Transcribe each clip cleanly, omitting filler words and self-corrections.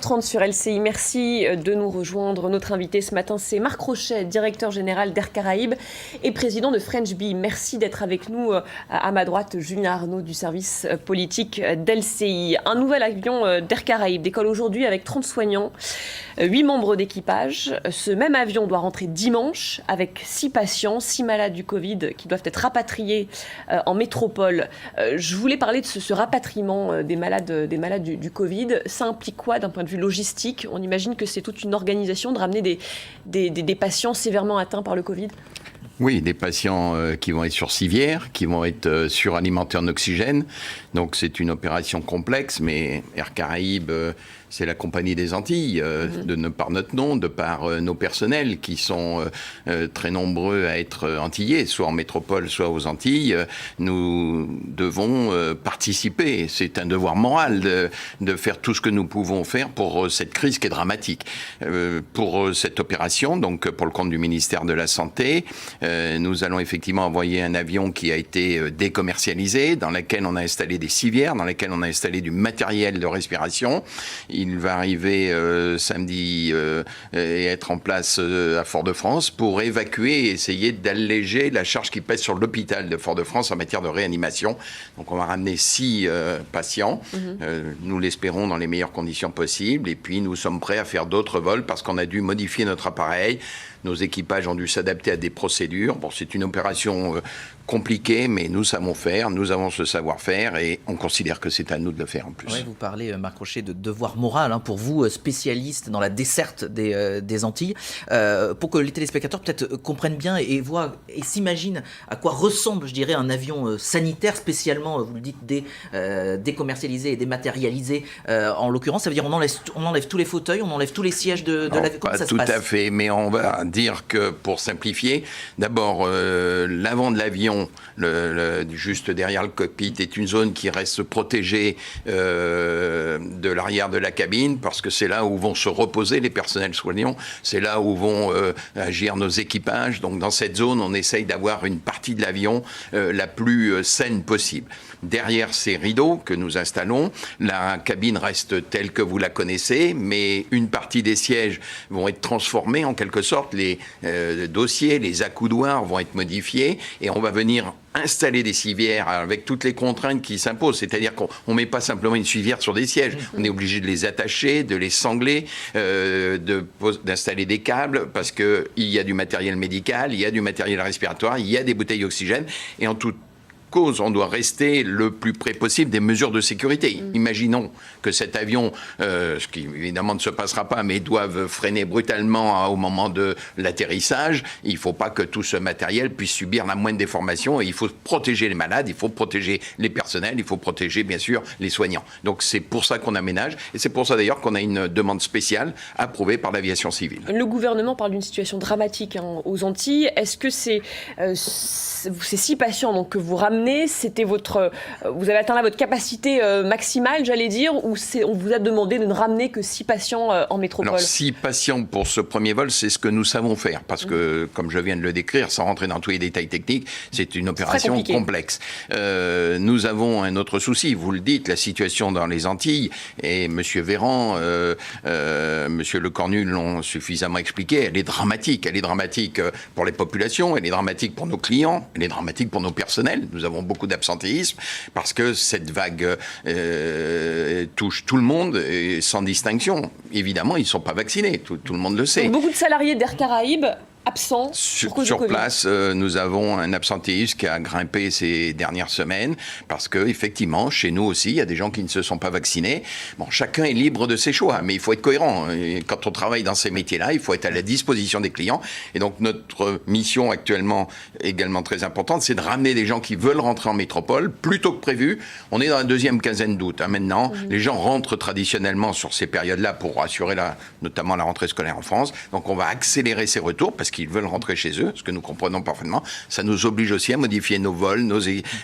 8h30 sur LCI. Merci de nous rejoindre. Notre invité ce matin, c'est Marc Rochet, directeur général d'Air Caraïbes et président de French Bee. Merci d'être avec nous. À ma droite, Julien Arnaud du service politique d'LCI. Un nouvel avion d'Air Caraïbes décolle aujourd'hui avec 30 soignants, 8 membres d'équipage. Ce même avion doit rentrer dimanche avec 6 patients, 6 malades du Covid qui doivent être rapatriés en métropole. Je voulais parler de ce rapatriement des malades du Covid. Ça implique quoi d'un point de vue logistique? On imagine que c'est toute une organisation de ramener des patients sévèrement atteints par le Covid. Oui, des patients qui vont être sur civière, qui vont être suralimentés en oxygène. Donc c'est une opération complexe, mais Air Caraïbes, c'est la compagnie des Antilles, par notre nom, de par nos personnels qui sont très nombreux à être antillais, soit en métropole, soit aux Antilles. Nous devons participer. C'est un devoir moral de faire tout ce que nous pouvons faire pour cette crise qui est dramatique. Pour cette opération, donc pour le compte du ministère de la Santé, nous allons effectivement envoyer un avion qui a été décommercialisé, dans lequel on a installé des civières, dans lequel on a installé du matériel de respiration. Il va arriver samedi et être en place à Fort-de-France pour évacuer et essayer d'alléger la charge qui pèse sur l'hôpital de Fort-de-France en matière de réanimation. Donc on va ramener 6 patients, nous l'espérons dans les meilleures conditions possibles, et puis nous sommes prêts à faire d'autres vols parce qu'on a dû modifier notre appareil. Nos équipages ont dû s'adapter à des procédures. Bon, c'est une opération compliquée, mais nous savons faire, nous avons ce savoir-faire et on considère que c'est à nous de le faire en plus. Ouais, vous parlez, Marc Rochet, de devoir moral pour vous, spécialiste dans la desserte des Antilles. Pour que les téléspectateurs peut-être comprennent bien et voient et s'imaginent à quoi ressemble, je dirais, un avion sanitaire spécialement, vous le dites, décommercialisé et dématérialisé. En l'occurrence, ça veut dire on enlève tous les fauteuils, on enlève tous les sièges de l'avion. Comment ça se passe ? Tout à fait, mais on va dire que, pour simplifier, d'abord, l'avant de l'avion, juste derrière le cockpit, est une zone qui reste protégée de l'arrière de la cabine, parce que c'est là où vont se reposer les personnels soignants, c'est là où vont agir nos équipages. Donc dans cette zone, on essaye d'avoir une partie de l'avion la plus saine possible. Derrière ces rideaux que nous installons, la cabine reste telle que vous la connaissez, mais une partie des sièges vont être transformés en quelque sorte. Les dossiers, les accoudoirs vont être modifiés et on va venir installer des civières avec toutes les contraintes qui s'imposent. C'est-à-dire qu'on ne met pas simplement une civière sur des sièges. On est obligé de les attacher, de les sangler, d'installer des câbles parce qu'il y a du matériel médical, il y a du matériel respiratoire, il y a des bouteilles d'oxygène et en tout cause, on doit rester le plus près possible des mesures de sécurité. Imaginons que cet avion, ce qui évidemment ne se passera pas, mais doivent freiner brutalement au moment de l'atterrissage. Il ne faut pas que tout ce matériel puisse subir la moindre déformation et il faut protéger les malades, il faut protéger les personnels, il faut protéger bien sûr les soignants. Donc c'est pour ça qu'on aménage et c'est pour ça d'ailleurs qu'on a une demande spéciale approuvée par l'aviation civile. Le gouvernement parle d'une situation dramatique aux Antilles. Est-ce que ces 6 patients donc, que vous ramenez, vous avez atteint là votre capacité maximale, j'allais dire, ou on vous a demandé de ne ramener que 6 patients en métropole? Alors 6 patients pour ce premier vol, c'est ce que nous savons faire, parce que, comme je viens de le décrire, sans rentrer dans tous les détails techniques, c'est une opération complexe. Nous avons un autre souci, vous le dites, la situation dans les Antilles, et M. Véran, M. Lecornu l'ont suffisamment expliqué, elle est dramatique. Elle est dramatique pour les populations, elle est dramatique pour nos clients, elle est dramatique pour nos personnels. Nous avons beaucoup d'absentéisme parce que cette vague touche tout le monde et sans distinction. Évidemment, ils ne sont pas vaccinés, tout le monde le sait. Donc, beaucoup de salariés d'Air Caraïbes absents sur place, nous avons un absentéisme qui a grimpé ces dernières semaines parce que effectivement, chez nous aussi, il y a des gens qui ne se sont pas vaccinés. Bon, chacun est libre de ses choix, mais il faut être cohérent. Et quand on travaille dans ces métiers-là, il faut être à la disposition des clients. Et donc notre mission actuellement, également très importante, c'est de ramener des gens qui veulent rentrer en métropole plus tôt que prévu. On est dans la deuxième quinzaine d'août. Maintenant, les gens rentrent traditionnellement sur ces périodes-là pour assurer notamment la rentrée scolaire en France. Donc on va accélérer ces retours parce parce qu'ils veulent rentrer chez eux, ce que nous comprenons parfaitement. Ça nous oblige aussi à modifier nos vols,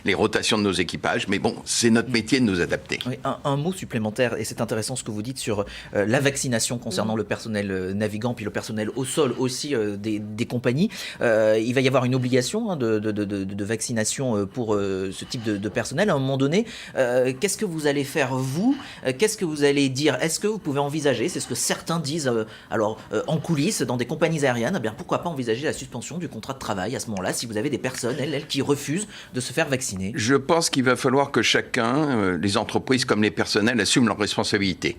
les rotations de nos équipages. Mais bon, c'est notre métier de nous adapter. Oui, un mot supplémentaire, et c'est intéressant ce que vous dites sur la vaccination concernant le personnel navigant, puis le personnel au sol aussi des compagnies. Il va y avoir une obligation de vaccination pour ce type de personnel. À un moment donné, qu'est-ce que vous allez faire, vous ? Qu'est-ce que vous allez dire ? Est-ce que vous pouvez envisager, c'est ce que certains disent en coulisses, dans des compagnies aériennes, eh bien, pourquoi pas envisager la suspension du contrat de travail à ce moment-là, si vous avez des personnes, elles qui refusent de se faire vacciner ? Je pense qu'il va falloir que chacun, les entreprises comme les personnels, assument leurs responsabilités.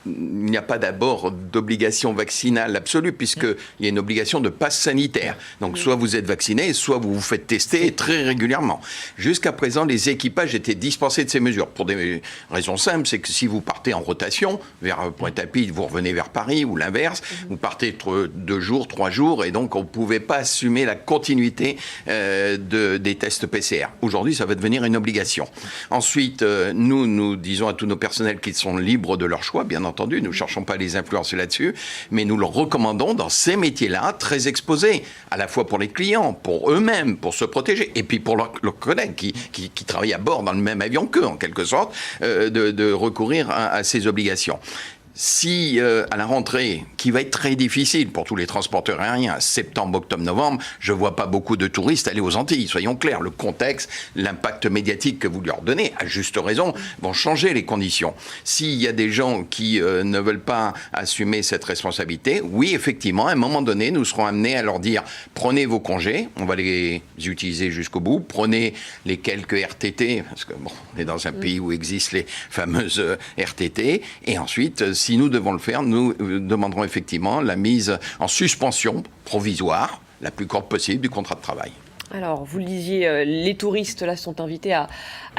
Il n'y a pas d'abord d'obligation vaccinale absolue, puisqu'il y a une obligation de passe sanitaire. Donc soit vous êtes vacciné, soit vous vous faites tester très régulièrement. Jusqu'à présent, les équipages étaient dispensés de ces mesures, pour des raisons simples. C'est que si vous partez en rotation vers Pointe-à-Pitre, vous revenez vers Paris, ou l'inverse, vous partez 2 jours, 3 jours, et donc on ne pouvait pas assumer la continuité des tests PCR. Aujourd'hui, ça va devenir une obligation. Ensuite, nous disons à tous nos personnels qu'ils sont libres de leur choix, bien entendu. Nous ne cherchons pas à les influencer là-dessus, mais nous leur recommandons dans ces métiers-là, très exposés, à la fois pour les clients, pour eux-mêmes, pour se protéger, et puis pour leurs collègues qui travaillent à bord dans le même avion qu'eux, en quelque sorte, de recourir à ces obligations. Si à la rentrée, qui va être très difficile pour tous les transporteurs aériens, septembre, octobre, novembre, je ne vois pas beaucoup de touristes aller aux Antilles. Soyons clairs, le contexte, l'impact médiatique que vous leur donnez, à juste raison, vont changer les conditions. S'il y a des gens qui ne veulent pas assumer cette responsabilité, oui, effectivement, à un moment donné, nous serons amenés à leur dire « Prenez vos congés, on va les utiliser jusqu'au bout, prenez les quelques RTT, parce que bon, on est dans un pays où existent les fameuses RTT, et ensuite, si nous devons le faire, nous demanderons effectivement la mise en suspension provisoire, la plus courte possible, du contrat de travail. Alors, vous le disiez, les touristes là sont invités à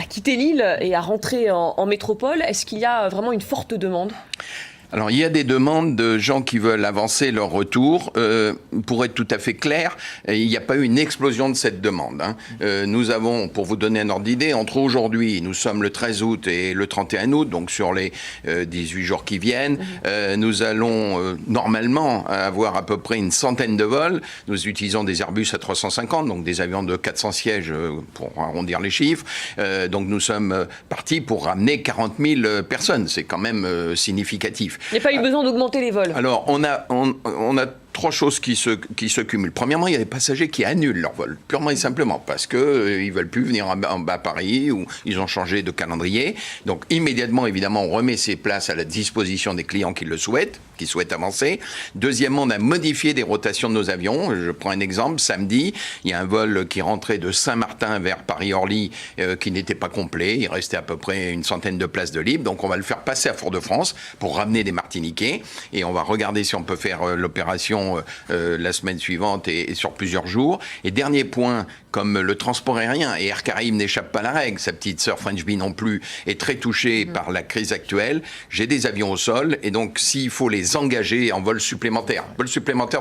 quitter l'île et à rentrer en métropole. Est-ce qu'il y a vraiment une forte demande ? Alors, il y a des demandes de gens qui veulent avancer leur retour. Pour être tout à fait clair, il n'y a pas eu une explosion de cette demande. Nous avons, pour vous donner un ordre d'idée, entre aujourd'hui, nous sommes le 13 août et le 31 août, donc sur les 18 jours qui viennent, nous allons normalement avoir à peu près une centaine de vols. Nous utilisons des Airbus A350, donc des avions de 400 sièges pour arrondir les chiffres. Donc nous sommes partis pour ramener 40 000 personnes. C'est quand même significatif. Il n'y a pas eu besoin d'augmenter les vols. Alors, on a 3 choses qui se cumulent. Premièrement, il y a des passagers qui annulent leur vol, purement et simplement, parce qu'ils ne veulent plus venir à Paris ou ils ont changé de calendrier. Donc, immédiatement, évidemment, on remet ces places à la disposition des clients qui le souhaitent, qui souhaitent avancer. Deuxièmement, on a modifié des rotations de nos avions. Je prends un exemple. Samedi, il y a un vol qui rentrait de Saint-Martin vers Paris-Orly qui n'était pas complet. Il restait à peu près une centaine de places de libre. Donc, on va le faire passer à Fort-de-France pour ramener des Martiniquais. Et on va regarder si on peut faire l'opération la semaine suivante et sur plusieurs jours. Et dernier point, comme le transport aérien, et Air Caraïbes n'échappe pas à la règle, sa petite sœur French Bee non plus, est très touchée par la crise actuelle. J'ai des avions au sol, et donc s'il faut les engager en vol supplémentaire,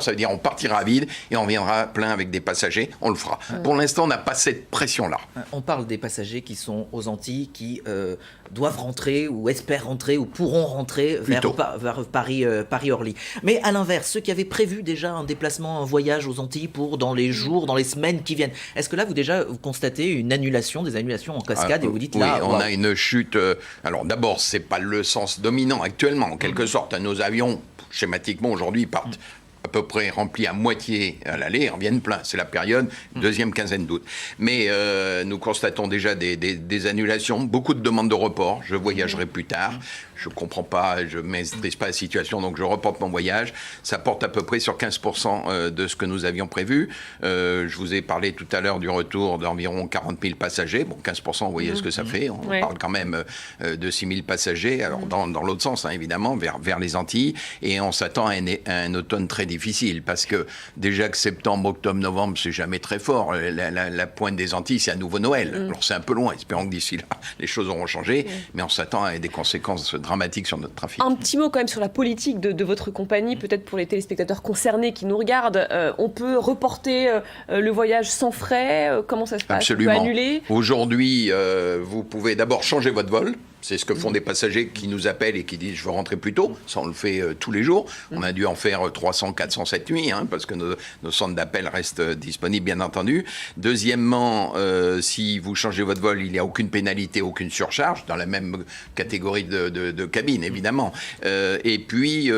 ça veut dire on partira à vide et on reviendra plein avec des passagers, on le fera. Pour l'instant, on n'a pas cette pression-là. On parle des passagers qui sont aux Antilles, qui doivent rentrer ou espèrent rentrer ou pourront rentrer vers Paris-Orly. Mais à l'inverse, ceux qui avaient prévu déjà un déplacement, un voyage aux Antilles pour dans les jours, dans les semaines qui viennent, est-ce que là vous constatez une annulation, des annulations en cascade et vous dites là... Oui, on a une chute. Alors d'abord, c'est pas le sens dominant actuellement, en quelque sorte. Nos avions, schématiquement, aujourd'hui, partent à peu près remplis à moitié à l'aller et reviennent pleins. C'est la période, deuxième quinzaine d'août. Mais nous constatons déjà des annulations, beaucoup de demandes de report. Je voyagerai plus tard. Je ne comprends pas, je ne maîtrise pas la situation, donc je reporte mon voyage. Ça porte à peu près sur 15% de ce que nous avions prévu. Je vous ai parlé tout à l'heure du retour d'environ 40 000 passagers. Bon, 15%, vous voyez ce que ça fait. On parle quand même de 6 000 passagers, alors dans l'autre sens, hein, évidemment, vers les Antilles. Et on s'attend à un automne très difficile, parce que déjà que septembre, octobre, novembre, c'est jamais très fort. La pointe des Antilles, c'est à nouveau Noël. Alors c'est un peu loin, espérons que d'ici là, les choses auront changé. Mais on s'attend à des conséquences dramatique sur notre trafic. Un petit mot quand même sur la politique de votre compagnie, peut-être pour les téléspectateurs concernés qui nous regardent. On peut reporter le voyage sans frais. Comment ça se passe? Absolument. On peut annuler? Aujourd'hui, vous pouvez d'abord changer votre vol. C'est ce que font des passagers qui nous appellent et qui disent je veux rentrer plus tôt. Ça, on le fait tous les jours. On a dû en faire 300, 400 cette nuit, parce que nos centres d'appel restent disponibles, bien entendu. Deuxièmement, si vous changez votre vol, il n'y a aucune pénalité, aucune surcharge, dans la même catégorie de cabine, évidemment. Et puis,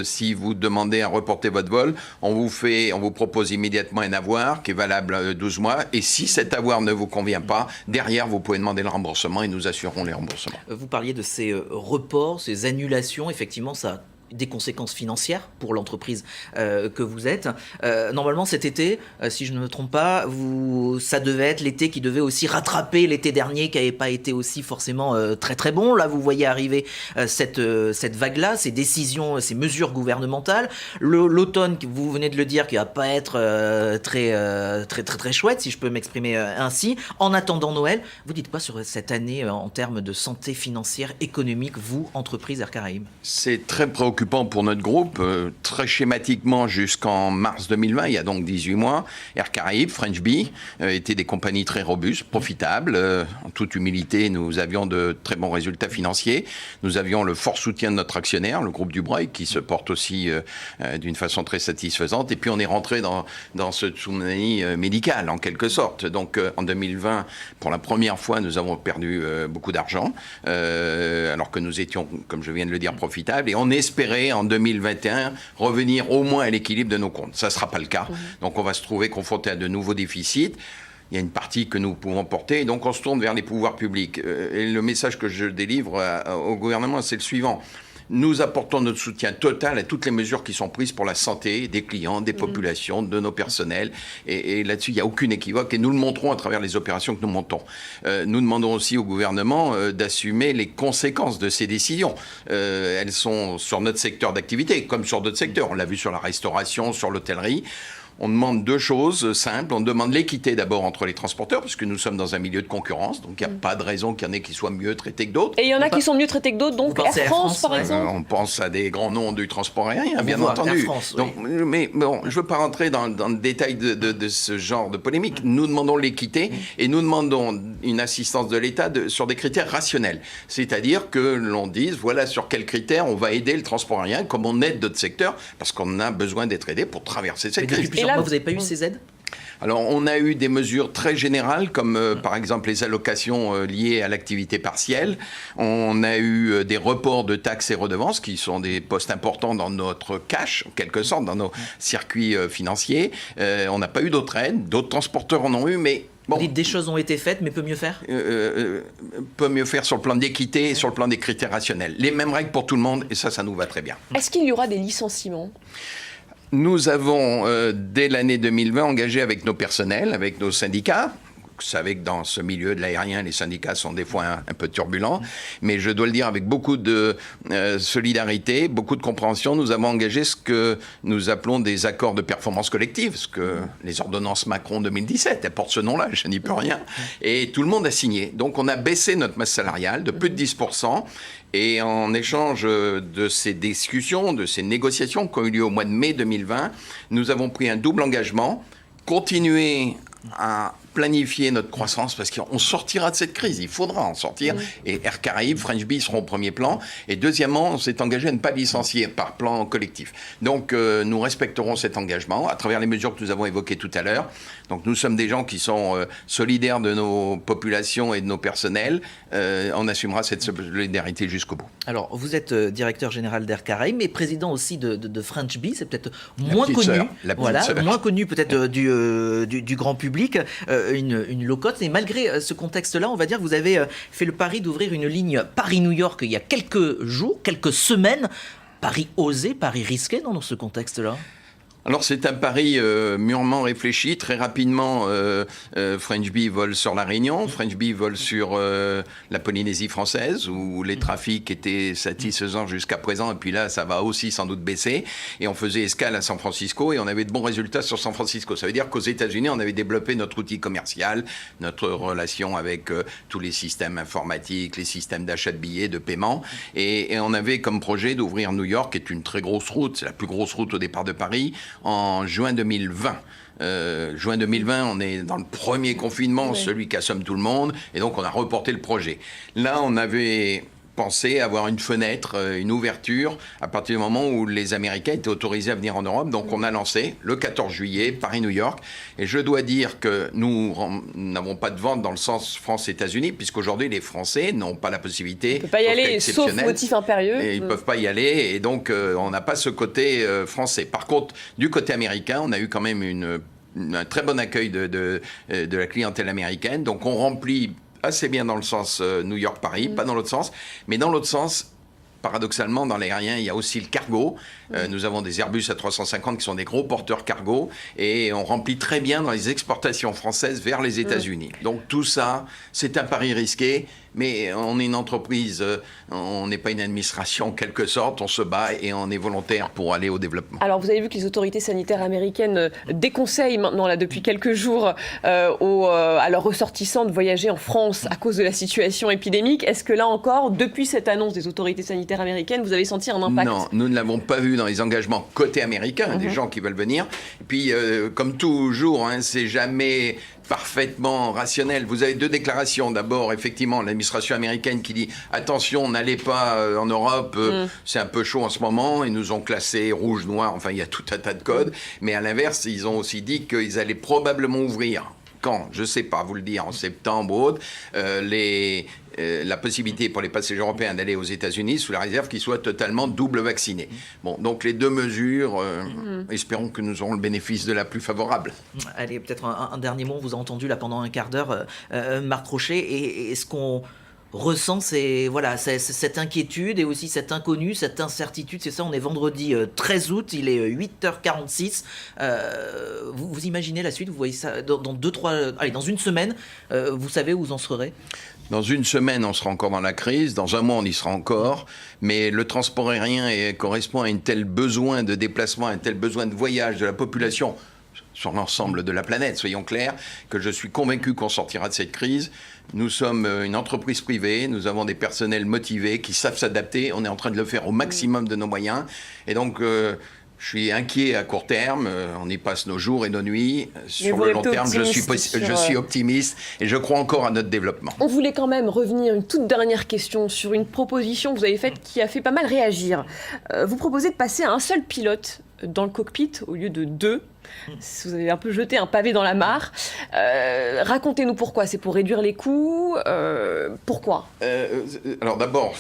si vous demandez à reporter votre vol, on vous propose immédiatement un avoir qui est valable 12 mois. Et si cet avoir ne vous convient pas, derrière, vous pouvez demander le remboursement et nous assurerons les remboursements. Vous parliez de ces reports, ces annulations, effectivement ça a des conséquences financières pour l'entreprise que vous êtes. Normalement cet été, si je ne me trompe pas, ça devait être l'été qui devait aussi rattraper l'été dernier qui n'avait pas été aussi forcément très très bon. Là vous voyez arriver cette vague-là, ces décisions, ces mesures gouvernementales. L'automne, vous venez de le dire, qui va pas être très chouette, si je peux m'exprimer ainsi. En attendant Noël, vous dites quoi sur cette année en termes de santé financière, économique, vous, entreprise Air Caraïbes? C'est très préoccupant pour notre groupe. Très schématiquement, jusqu'en mars 2020, il y a donc 18 mois, Air Caraïbes, French Bee étaient des compagnies très robustes, profitables. En toute humilité, nous avions de très bons résultats financiers. Nous avions le fort soutien de notre actionnaire, le groupe Dubreuil, qui se porte aussi d'une façon très satisfaisante. Et puis, on est rentré dans ce tsunami médical, en quelque sorte. Donc, en 2020, pour la première fois, nous avons perdu beaucoup d'argent, alors que nous étions, comme je viens de le dire, profitables. Et on espérait en 2021 revenir au moins à l'équilibre de nos comptes. Ça ne sera pas le cas. Donc on va se trouver confronté à de nouveaux déficits. Il y a une partie que nous pouvons porter, et donc on se tourne vers les pouvoirs publics. Et le message que je délivre au gouvernement, c'est le suivant. Nous apportons notre soutien total à toutes les mesures qui sont prises pour la santé des clients, des populations, de nos personnels. Et là-dessus, il n'y a aucune équivoque. Et nous le montrons à travers les opérations que nous montons. Nous demandons aussi au gouvernement d'assumer les conséquences de ces décisions. Elles sont sur notre secteur d'activité, comme sur d'autres secteurs. On l'a vu sur la restauration, sur l'hôtellerie. On demande deux choses simples. On demande l'équité d'abord entre les transporteurs, puisque nous sommes dans un milieu de concurrence. Donc il n'y a pas de raison qu'il y en ait qui soient mieux traités que d'autres. Et il y en a qui sont mieux traités que d'autres, donc Air France, par exemple. On pense à des grands noms du transport aérien, bien entendu. Air France, donc, oui. Mais bon, je ne veux pas rentrer dans le détail de ce genre de polémique. Nous demandons l'équité et nous demandons une assistance de l'État sur des critères rationnels. C'est-à-dire que l'on dise, voilà sur quels critères on va aider le transport aérien, comme on aide d'autres secteurs, parce qu'on a besoin d'être aidé pour traverser cette crise. Depuis plusieurs mois, vous n'avez pas eu ces aides ? Alors, on a eu des mesures très générales, comme par exemple les allocations liées à l'activité partielle. On a eu des reports de taxes et redevances, qui sont des postes importants dans notre cash, en quelque sorte, dans nos circuits financiers. On n'a pas eu d'autres aides, d'autres transporteurs en ont eu, mais... Bon, vous dites des choses ont été faites, mais peut mieux faire peut mieux faire sur le plan d'équité et sur le plan des critères rationnels. Les mêmes règles pour tout le monde, et ça nous va très bien. Est-ce qu'il y aura des licenciements ? Nous avons, dès l'année 2020, engagé avec nos personnels, avec nos syndicats. Vous savez que dans ce milieu de l'aérien, les syndicats sont des fois un peu turbulents. Mais je dois le dire avec beaucoup de solidarité, beaucoup de compréhension. Nous avons engagé ce que nous appelons des accords de performance collective, ce que les ordonnances Macron 2017, elles portent ce nom-là, je n'y peux rien. Et tout le monde a signé. Donc on a baissé notre masse salariale de plus de 10%. Et en échange de ces discussions, de ces négociations qui ont eu lieu au mois de mai 2020, nous avons pris un double engagement, continuer à planifier notre croissance parce qu'on sortira de cette crise, il faudra en sortir. Et Air Caraïbes, French Bee seront au premier plan. Et deuxièmement, on s'est engagé à ne pas licencier par plan collectif. Donc nous respecterons cet engagement à travers les mesures que nous avons évoquées tout à l'heure. Donc nous sommes des gens qui sont solidaires de nos populations et de nos personnels. On assumera cette solidarité jusqu'au bout. Alors vous êtes directeur général d'Air Caraïbes, mais président aussi de French Bee, c'est peut-être moins connu. Moins connu peut-être du grand public. Une low-cost. Et malgré ce contexte-là, on va dire que vous avez fait le pari d'ouvrir une ligne Paris-New York il y a quelques jours, quelques semaines. Pari osé, pari risqué dans ce contexte-là ? Alors c'est un pari mûrement réfléchi. Très rapidement, French Bee vole sur La Réunion, French Bee vole sur la Polynésie française, où les trafics étaient satisfaisants jusqu'à présent, et puis là, ça va aussi sans doute baisser. Et on faisait escale à San Francisco, et on avait de bons résultats sur San Francisco. Ça veut dire qu'aux États-Unis, on avait développé notre outil commercial, notre relation avec tous les systèmes informatiques, les systèmes d'achat de billets, de paiement, et on avait comme projet d'ouvrir New York, qui est une très grosse route, c'est la plus grosse route au départ de Paris, en juin 2020. Juin 2020, on est dans le premier confinement, Oui. celui qui assomme tout le monde, et donc on a reporté le projet. Là, on avait pensé avoir une fenêtre, une ouverture, à partir du moment où les Américains étaient autorisés à venir en Europe. Donc on a lancé le 14 juillet, Paris-New York. Et je dois dire que nous n'avons pas de vente dans le sens France-États-Unis, puisqu'aujourd'hui les Français n'ont pas la possibilité. On ne peut pas y aller, sauf motif impérieux. Et ils ne peuvent pas y aller, et donc on n'a pas ce côté français. Par contre, du côté américain, on a eu quand même un très bon accueil de la clientèle américaine. Donc on remplit assez bien dans le sens New York-Paris, pas dans l'autre sens. Mais dans l'autre sens, paradoxalement, dans l'aérien, il y a aussi le cargo. Nous avons des Airbus A350 qui sont des gros porteurs cargo. Et on remplit très bien dans les exportations françaises vers les États-Unis. Donc tout ça, c'est un pari risqué. Mais on est une entreprise, on n'est pas une administration en quelque sorte, on se bat et on est volontaire pour aller au développement. Alors vous avez vu que les autorités sanitaires américaines déconseillent maintenant, là, depuis quelques jours, à leurs ressortissants de voyager en France à cause de la situation épidémique. Est-ce que là encore, depuis cette annonce des autorités sanitaires américaines, vous avez senti un impact? Non, nous ne l'avons pas vu dans les engagements côté américain, des gens qui veulent venir. Et puis, comme toujours, c'est jamais parfaitement rationnel. Vous avez deux déclarations. D'abord, effectivement, l'administration américaine qui dit « Attention, n'allez pas en Europe, c'est un peu chaud en ce moment. » Ils nous ont classés rouge, noir, enfin, il y a tout un tas de codes. Mais à l'inverse, ils ont aussi dit qu'ils allaient probablement ouvrir. Quand? Je ne sais pas vous le dire, en septembre ou autre, la possibilité pour les passagers européens d'aller aux États-Unis sous la réserve qu'ils soient totalement double vaccinés. Bon, donc les deux mesures, espérons que nous aurons le bénéfice de la plus favorable. Allez, peut-être un dernier mot. On vous a entendu là pendant un quart d'heure, Marc Rochet, et ce qu'on ressent, c'est cette inquiétude et aussi cette inconnue, cette incertitude. C'est ça, on est vendredi 13 août, il est 8h46. Vous imaginez la suite? Vous voyez ça dans dans une semaine, vous savez où vous en serez? Dans une semaine, on sera encore dans la crise. Dans un mois, on y sera encore. Mais le transport aérien correspond à un tel besoin de déplacement, un tel besoin de voyage de la population sur l'ensemble de la planète, soyons clairs, que je suis convaincu qu'on sortira de cette crise. Nous sommes une entreprise privée, nous avons des personnels motivés qui savent s'adapter. On est en train de le faire au maximum de nos moyens. Et donc, je suis inquiet à court terme, on y passe nos jours et nos nuits. Sur le long terme, je suis optimiste et je crois encore à notre développement. On voulait quand même revenir, une toute dernière question, sur une proposition que vous avez faite qui a fait pas mal réagir. Vous proposez de passer à un seul pilote dans le cockpit au lieu de deux. Vous avez un peu jeté un pavé dans la mare. Racontez-nous pourquoi. C'est pour réduire les coûts? Pourquoi? Alors d'abord,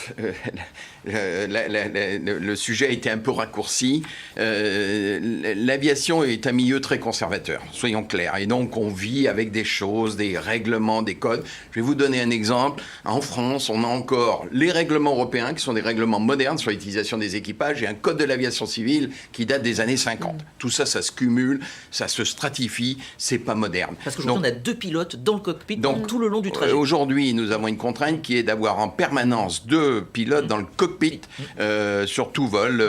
le sujet a été un peu raccourci. L'aviation est un milieu très conservateur, soyons clairs. Et donc on vit avec des choses, des règlements, des codes. Je vais vous donner un exemple. En France, on a encore les règlements européens, qui sont des règlements modernes sur l'utilisation des équipages, et un code de l'aviation civile qui date des années 50. Tout ça, ça se cumule, ça se stratifie, c'est pas moderne. Parce qu'aujourd'hui, on a deux pilotes dans le cockpit tout le long du trajet. Aujourd'hui, nous avons une contrainte qui est d'avoir en permanence deux pilotes dans le cockpit sur tout vol,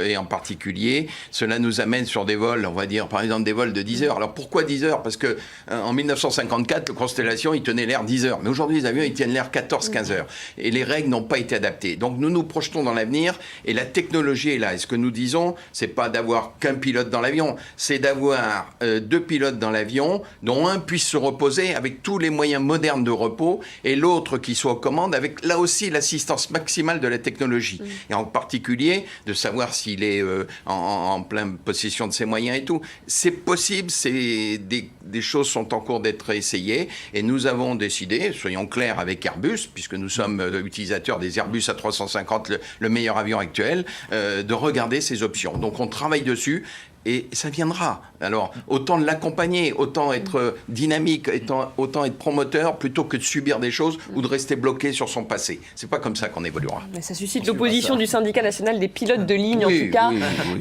et en particulier, cela nous amène sur des vols, on va dire par exemple des vols de 10 heures. Alors pourquoi 10 heures? Parce que en 1954, le Constellation, il tenait l'air 10 heures. Mais aujourd'hui, les avions, ils tiennent l'air 14-15 heures. Et les règles n'ont pas été adaptées. Donc nous nous projetons dans l'avenir et la technologie est là. Et ce que nous disons, c'est pas d'avoir qu'un pilote dans l'avion, c'est d'avoir deux pilotes dans l'avion, dont un puisse se reposer avec tous les moyens modernes de repos et l'autre qui soit aux commandes avec là aussi l'assistance maximale de la technologie. Et en particulier, de savoir s'il est en pleine possession de ses moyens et tout. C'est possible, des choses sont en cours d'être essayées et nous avons décidé, soyons clairs avec Airbus, puisque nous sommes utilisateurs des Airbus A350, le meilleur avion actuel, de regarder ces options. Donc on travaille dessus. Et ça viendra. Alors, autant l'accompagner, autant être dynamique, autant être promoteur, plutôt que de subir des choses ou de rester bloqué sur son passé. C'est pas comme ça qu'on évoluera. Mais ça suscite l'opposition du syndicat national des pilotes de ligne, en tout cas.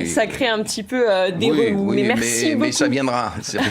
Ça crée un petit peu des remous. Mais merci beaucoup. Mais ça viendra.